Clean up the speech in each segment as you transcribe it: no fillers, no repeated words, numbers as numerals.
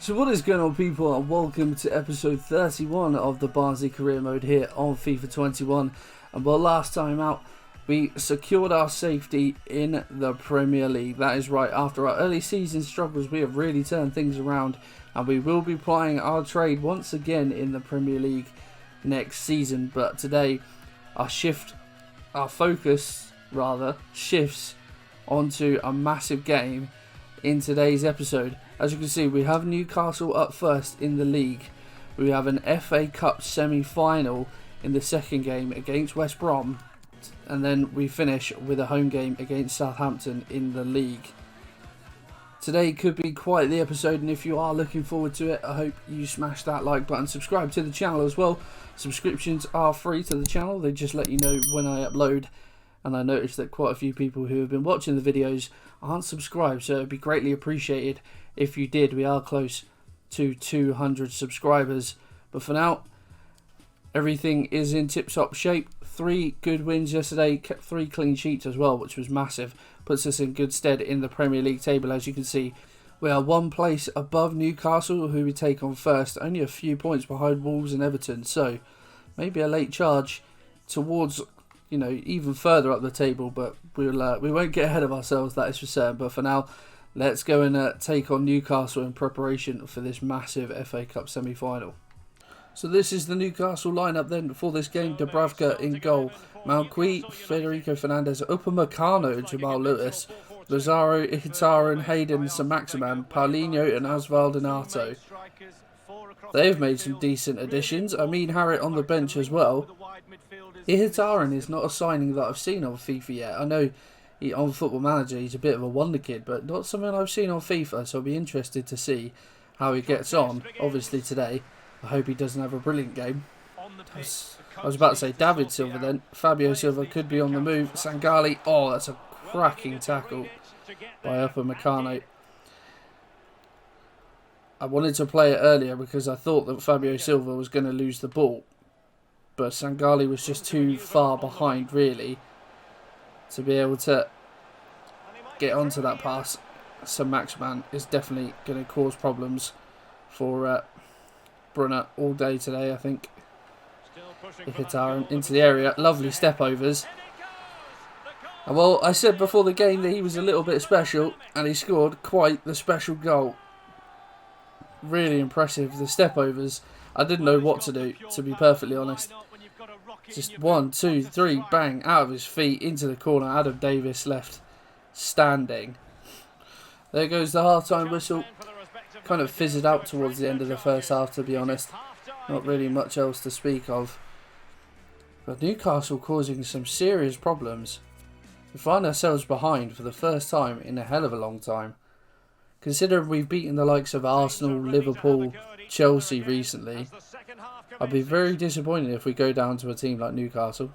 So what is going on, people, and welcome to episode 31 of the Barnsley career mode here on FIFA 21. And well, last time out we secured our safety in the Premier League. That is right, after our early season struggles we have really turned things around, and we will be plying our trade once again in the Premier League next season. But today our focus shifts onto a massive game in today's episode. As you can see, we have Newcastle up first in the league. We have an FA Cup semi-final in the second game against West Brom, and then we finish with a home game against Southampton in the league. Today could be quite the episode, and if you are looking forward to it, I hope you smash that like button, subscribe to the channel as well. Subscriptions are free to the channel, they just let you know when I upload. And I noticed that quite a few people who have been watching the videos aren't subscribed, so it would be greatly appreciated if you did. We are close to 200 subscribers. But for now, everything is in tip-top shape. 3 good wins yesterday, kept 3 clean sheets as well, which was massive. Puts us in good stead in the Premier League table. As you can see, we are 1 place above Newcastle, who we take on first, only a few points behind Wolves and Everton. So maybe a late charge towards, you know, even further up the table, but we won't get ahead of ourselves, that is for certain. But for now, let's go and take on Newcastle in preparation for this massive FA Cup semi-final. So this is the Newcastle lineup then for this game. Dubravka in goal, Malqui, Federico Fernandez, Upamecano, Jamal Lewis, Lazaro, Ihataren, Hayden, Saint-Maximin, Paulinho and Osvaldo Donato. They've made some decent additions. Amin Harit on the bench as well. Ihataren is not a signing that I've seen on FIFA yet. I know on Football Manager he's a bit of a wonder kid, but not something I've seen on FIFA, so I'll be interested to see how he gets on, obviously today. I hope he doesn't have a brilliant game. I was about to say David Silva then. Fabio Silva could be on the move. Sangali, oh, that's a cracking tackle by Upamecano. I wanted to play it earlier because I thought that Fabio Silva was going to lose the ball, but Sangali was just too far behind really to be able to get onto that pass. Saint-Maximin is definitely going to cause problems for Brunner all day today, I think. Ihataren into the area, lovely step overs. And well, I said before the game that he was a little bit special, and he scored quite the special goal. Really impressive, the step overs. I didn't know what to do, to be perfectly honest. Just 1, 2, 3, bang, out of his feet, into the corner. Adam Davis left standing. There goes the half-time whistle. Kind of fizzled out towards the end of the first half, to be honest. Not really much else to speak of. But Newcastle causing some serious problems. We find ourselves behind for the first time in a hell of a long time. Considering we've beaten the likes of Arsenal, Liverpool, Chelsea recently, I'd be very disappointed if we go down to a team like Newcastle.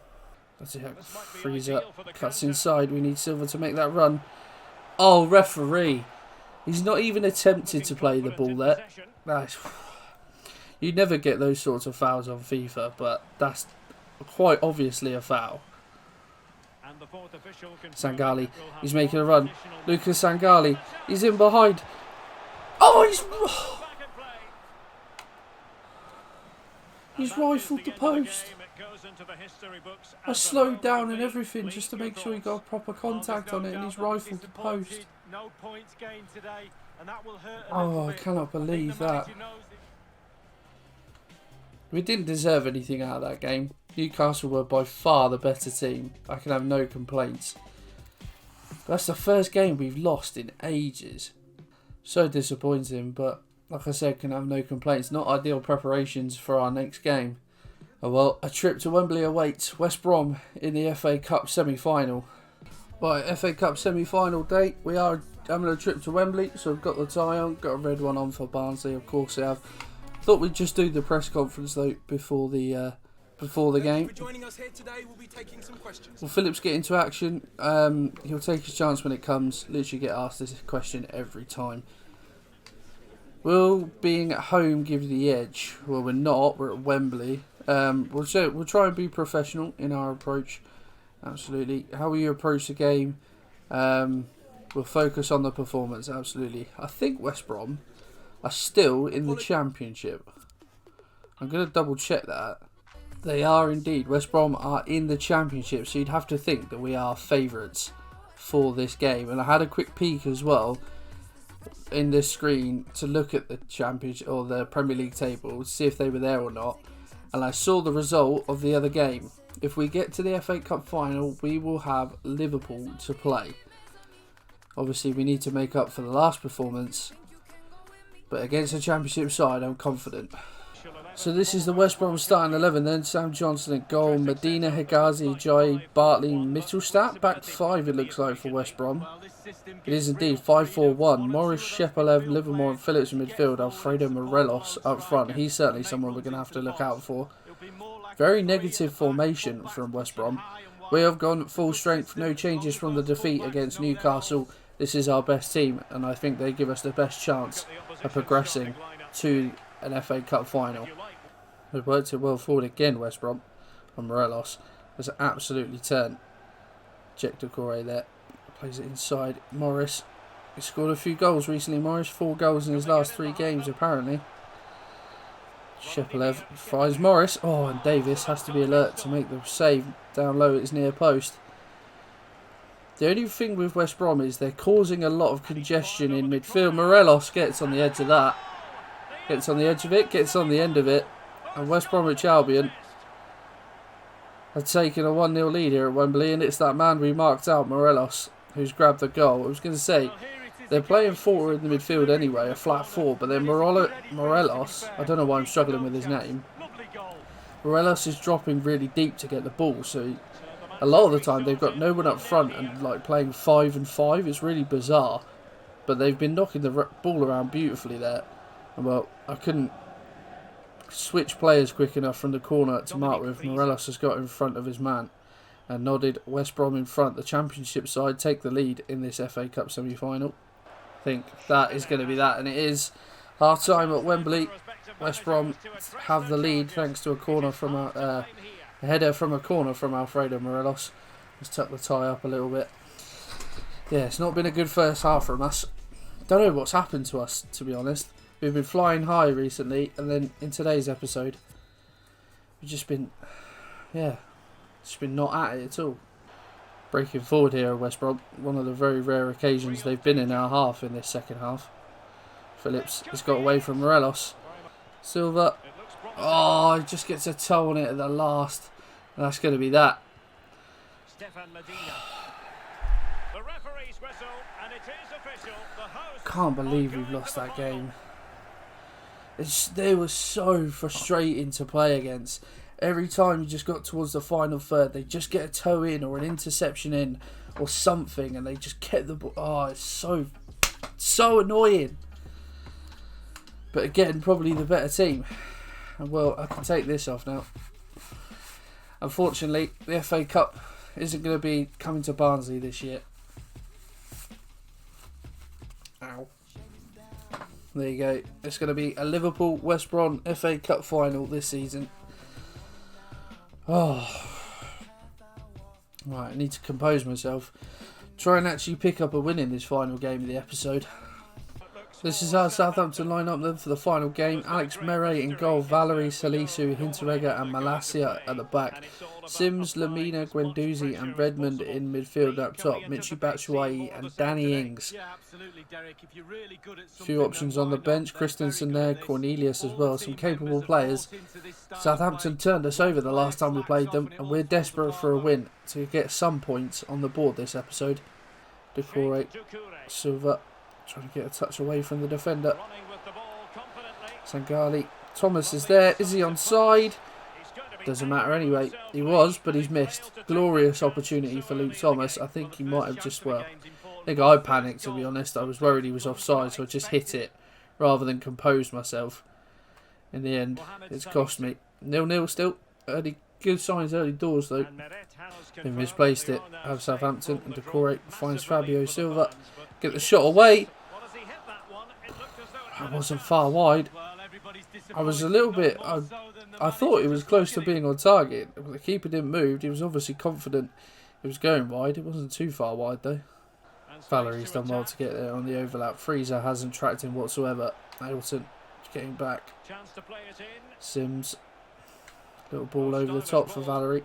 That's it, frees up, cuts inside, we need Silva to make that run. Oh, referee! He's not even attempted to play the ball there. You'd never get those sorts of fouls on FIFA, but that's quite obviously a foul. Sangali, he's making a run. Lucas Sangali, he's in behind. Oh, he's rifled the post. I slowed down and everything just to make sure he got proper contact on it, and he's rifled the post. Oh, I cannot believe that. We didn't deserve anything out of that game. Newcastle were by far the better team. I can have no complaints. That's the first game we've lost in ages. So disappointing, but like I said, can have no complaints. Not ideal preparations for our next game. Oh well, a trip to Wembley awaits West Brom in the FA Cup semi-final. Right, FA Cup semi-final date. We are having a trip to Wembley, so I've got the tie on. Got a red one on for Barnsley, of course I have. Thought we'd just do the press conference though before the game. Well, Phillips get into action. He'll take his chance when it comes. Literally get asked this question every time. Will being at home give the edge? Well, we're not. We're at Wembley. We'll try and be professional in our approach. Absolutely. How will you approach the game? We'll focus on the performance. Absolutely. I think West Brom are still in the Championship. I'm going to double check that. They are indeed. West Brom are in the Championship, so you'd have to think that we are favourites for this game. And I had a quick peek as well in this screen to look at the Championship or the Premier League table, see if they were there or not. And I saw the result of the other game. If we get to the FA Cup final, we will have Liverpool to play. Obviously, we need to make up for the last performance, but against the Championship side, I'm confident. So this is the West Brom starting 11 then. Sam Johnson at goal, Medina, Hegazi, Jai, Bartley, Mittelstadt. Back 5 it looks like for West Brom. It is indeed 5-4-1. Morris, Shepelev, Livermore and Phillips in midfield. Alfredo Morelos up front. He's certainly someone we're going to have to look out for. Very negative formation from West Brom. We have gone full strength, no changes from the defeat against Newcastle. This is our best team and I think they give us the best chance of progressing to an FA Cup final. They've worked it well forward again, West Brom. And Morelos has absolutely turned. Jack Decore there. Plays it inside. Morris. He scored a few goals recently, Morris. 4 goals in his last 3 games, apparently. Shepelev finds Morris. Oh, and Davis has to be alert to make the save down low at his near post. The only thing with West Brom is they're causing a lot of congestion in midfield. Morelos gets on the edge of that. Gets on the edge of it, gets on the end of it. And West Bromwich Albion have taken a 1-0 lead here at Wembley. And it's that man we marked out, Morelos, who's grabbed the goal. I was going to say, they're playing 4 in the midfield anyway, a flat 4. But then Morelos, I don't know why I'm struggling with his name. Morelos is dropping really deep to get the ball. So a lot of the time they've got no one up front and like playing 5 and 5. It's really bizarre. But they've been knocking the ball around beautifully there. And well, I couldn't switch players quick enough from the corner to mark with. Morelos has got in front of his man and nodded West Brom in front. The Championship side take the lead in this FA Cup semi-final. I think that is going to be that, and it is half time at Wembley. West Brom have the lead thanks to a corner from a header from a corner from Alfredo Morelos. Let's tuck the tie up a little bit. Yeah, it's not been a good first half from us. Don't know what's happened to us, to be honest. We've been flying high recently, and then in today's episode, we've just been, just been not at it at all. Breaking forward here at West Brom, one of the very rare occasions they've been in our half in this second half. Phillips has got away from Morelos. Silva, he just gets a toe on it at the last, and that's going to be that. Can't believe we've lost that game. They were so frustrating to play against. Every time you just got towards the final third, they just get a toe in or an interception in or something, and they just get the ball. Oh, it's so annoying. But again, probably the better team. And well, I can take this off now. Unfortunately, the FA Cup isn't going to be coming to Barnsley this year. Ow. There you go. It's going to be a Liverpool-West Brom FA Cup final this season. Oh. Right, I need to compose myself. Try and actually pick up a win in this final game of the episode. This is our Southampton line-up then for the final game. Alex Meret in goal, Valerie, Salisu, Hinteregger and Malacia at the back. Sims, Lamina, Guendouzi and Redmond in midfield up top. Michi Batshuayi and Danny Ings. A few options on the bench. Christensen there, Cornelius as well. Some capable players. Southampton turned us over the last time we played them, and we're desperate for a win to get some points on the board this episode. Decore, Silva. Trying to get a touch away from the defender. Sangali. Thomas is there. Is he onside? Doesn't matter anyway. He was, but he's missed. Glorious opportunity for Luke Thomas. I think he might have just, I think I panicked, to be honest. I was worried he was offside, so I just hit it rather than compose myself. In the end, it's cost me. 0-0 still. Good signs early doors, though. They misplaced it. Have Southampton, and Decore finds Fabio Silva. Get the shot away. I wasn't far wide. I was a little bit... I thought he was close to being on target. The keeper didn't move. He was obviously confident he was going wide. It wasn't too far wide though. Valerie's done well to get there on the overlap. Freezer hasn't tracked him whatsoever. Ailton getting back. Sims. Little ball over the top for Valerie.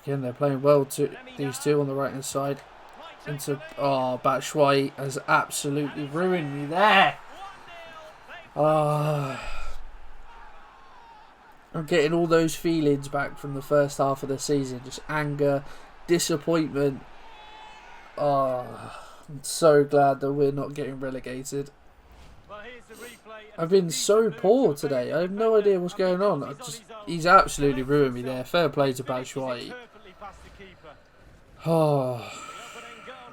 Again, they're playing well to these two on the right hand side. Into Batshuayi has absolutely ruined me there. I'm getting all those feelings back from the first half of the season. Just anger, disappointment. I'm so glad that we're not getting relegated. I've been so poor today. I have no idea what's going on. He's absolutely ruined me there. Fair play to Batshuayi.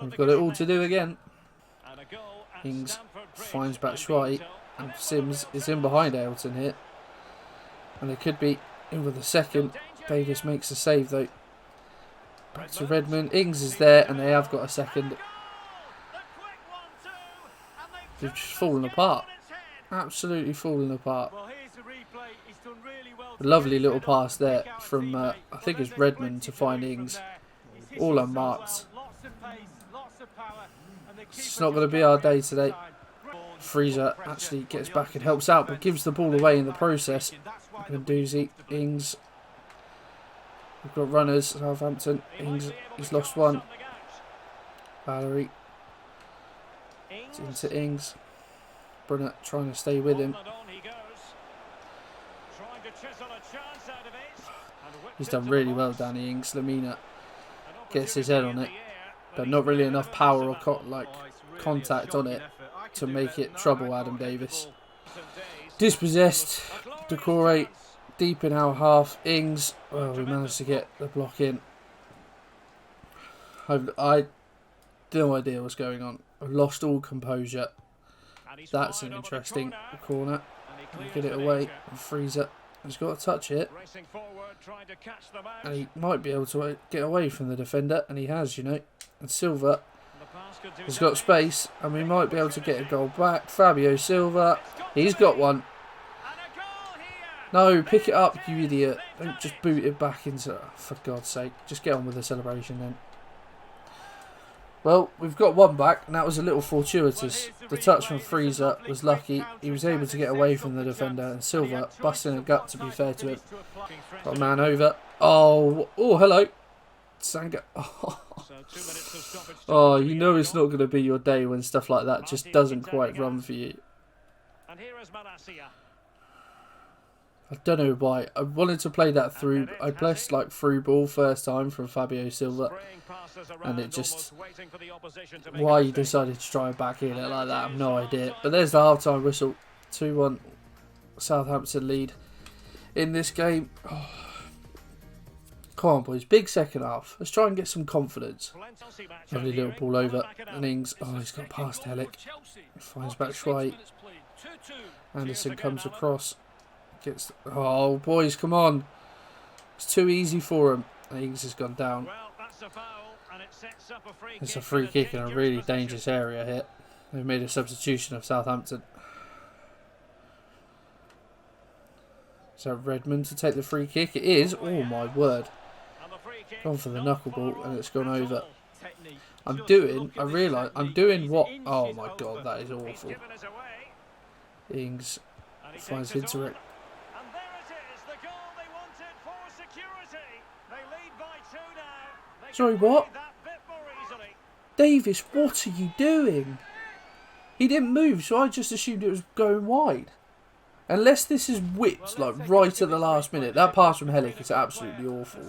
We've got it all to do again. Ings finds Batshuayi, and Sims is in behind Ailton here. And they could be in with a second. Davis makes a save though. Back to Redmond. Ings is there, and they have got a second. They've just fallen apart. Absolutely fallen apart. A lovely little pass there from, I think it's Redmond to find Ings. All unmarked. It's not going to be our day today. Freezer actually gets back and helps out, but gives the ball away in the process. Guendouzi, Ings. We've got runners, Southampton. Ings, he's lost one. Valerie. It's into Ings. Brunner trying to stay with him. He's done really well, Danny Ings. Lamina gets his head on it, but not really enough power or contact on it to make it trouble Adam Davis. Dispossessed. Decore deep in our half. Ings. Well, we managed to get the block in. I no idea what's going on. I've lost all composure. That's an interesting corner. Get it away. And Freezer has got to touch it. And he might be able to get away from the defender. And he has, you know. And Silva has got space. And we might be able to get a goal back. Fabio Silva. He's got one. No, pick it up, you idiot. Don't just boot it back into... For God's sake. Just get on with the celebration then. Well, we've got one back, and that was a little fortuitous. The touch from Freezer was lucky. He was able to get away from the defender, and Silva busting a gut, to be fair to him. Got a man over. Oh, hello. Sanga. Oh, you know it's not going to be your day when stuff like that just doesn't quite run for you. I don't know why. I wanted to play that through. I pressed like through ball first time from Fabio Silva. And it just... Why you decided to try and back in it like that, I have no idea. But there's the half-time whistle. 2-1 Southampton lead in this game. Oh. Come on, boys. Big second half. Let's try and get some confidence. Lovely little ball over. And Ings... Oh, he's got past Helic. Finds Batshuayi. Anderson comes across. Gets... Oh, boys, come on. It's too easy for him. Ings has gone down. It's a free kick in a really dangerous area here. They've made a substitution of Southampton. So Redmond to take the free kick. It is. Oh my word. Gone for the knuckleball and it's gone over. I'm doing what... Oh my god, that is awful. Ings finds Hinterick. Sorry, what? Davis, what are you doing? He didn't move, so I just assumed it was going wide. Unless this is whipped, like, right at the last minute. That pass from Helic is absolutely awful.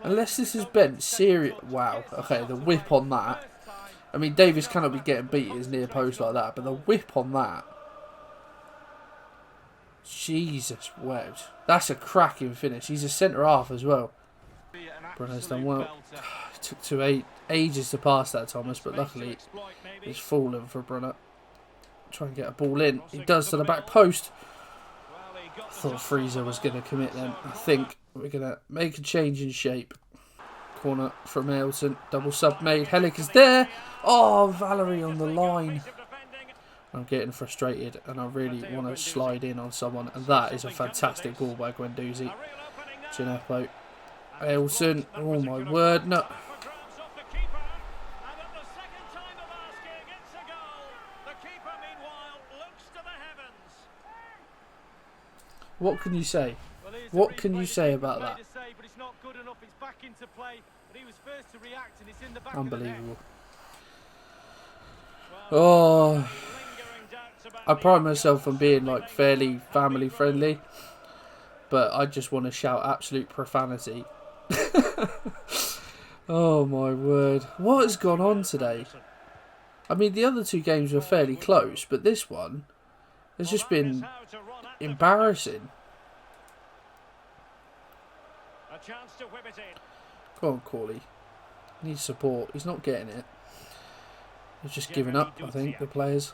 Unless this is bent, serious... Wow. Okay, the whip on that. I mean, Davis cannot be getting beat at his near post like that, but the whip on that... Jesus, webbed. That's a cracking finish. He's a centre-half as well. Brunner's done well. It took ages to pass that, Thomas, but luckily it's fallen for Brunner. Try and get a ball in. He does to the back post. I thought Freezer was going to commit then. I think we're going to make a change in shape. Corner from Ailton. Double sub made. Helic is there. Oh, Valerie on the line. I'm getting frustrated and I really want to slide in on someone. And that is a fantastic ball by Guendouzi. Gineppo. Ailton. Oh my word. No. What can you say? What can you say about that? Unbelievable. Oh, I pride myself on being like fairly family friendly, but I just want to shout absolute profanity. Oh my word. What has gone on today? I mean, the other two games were fairly close, but this one has just been embarrassing. Come on, Corley. He needs support. He's not getting it. He's just giving up, I think, the players.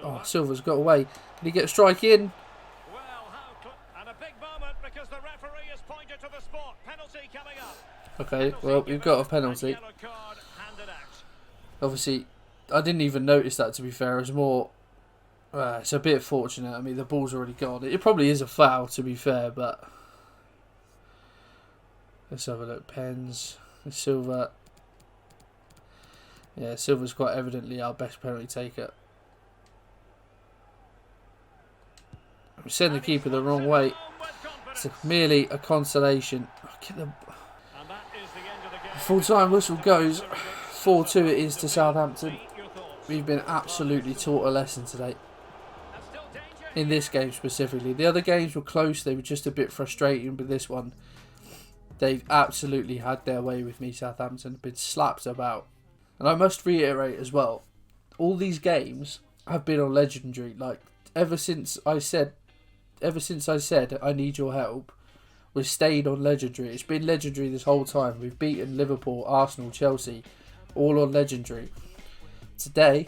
Oh, Silva's got away. Can he get a strike in? Okay, well, we've got a penalty. Obviously, I didn't even notice that, to be fair. It was more... it's a bit fortunate. I mean, the ball's already gone. It probably is a foul, to be fair, but... Let's have a look. Pens. Silva. Yeah, Silva's quite evidently our best penalty taker. I'm sending the keeper the wrong way. It's merely a consolation. Full-time whistle goes. 4-2 it is to Southampton. We've been absolutely taught a lesson today. In this game specifically. The other games were close. They were just a bit frustrating, but this one, they've absolutely had their way with me, Southampton. Been slapped about. And I must reiterate as well, all these games have been on Legendary. Like, ever since I said I need your help, we've stayed on Legendary. It's been Legendary this whole time. We've beaten Liverpool, Arsenal, Chelsea, all on Legendary. Today,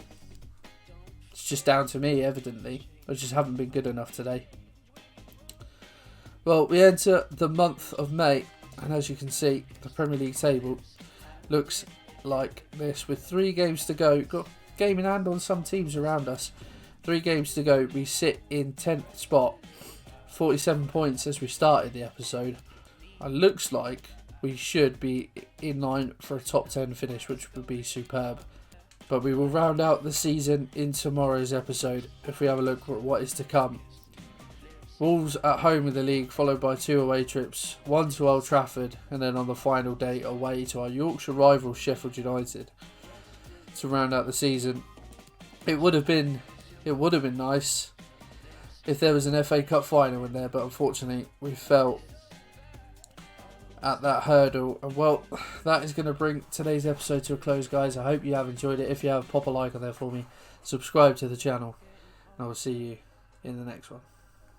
it's just down to me, evidently. I just haven't been good enough today. Well, we enter the month of May, and as you can see, the Premier League table looks like this. With 3 games to go, got game in hand on some teams around us. 3 games to go, we sit in 10th spot, 47 points as we started the episode. It looks like we should be in line for a top 10 finish, which would be superb. But we will round out the season in tomorrow's episode if we have a look at what is to come. Wolves at home in the league, followed by 2 away trips, 1 to Old Trafford, and then on the final day away to our Yorkshire rival Sheffield United to round out the season. It would have been nice if there was an FA Cup final in there, but unfortunately we fell at that hurdle. And well, that is going to bring today's episode to a close, guys. I hope you have enjoyed it. If you have, pop a like on there for me, subscribe to the channel, and I will see you in the next one.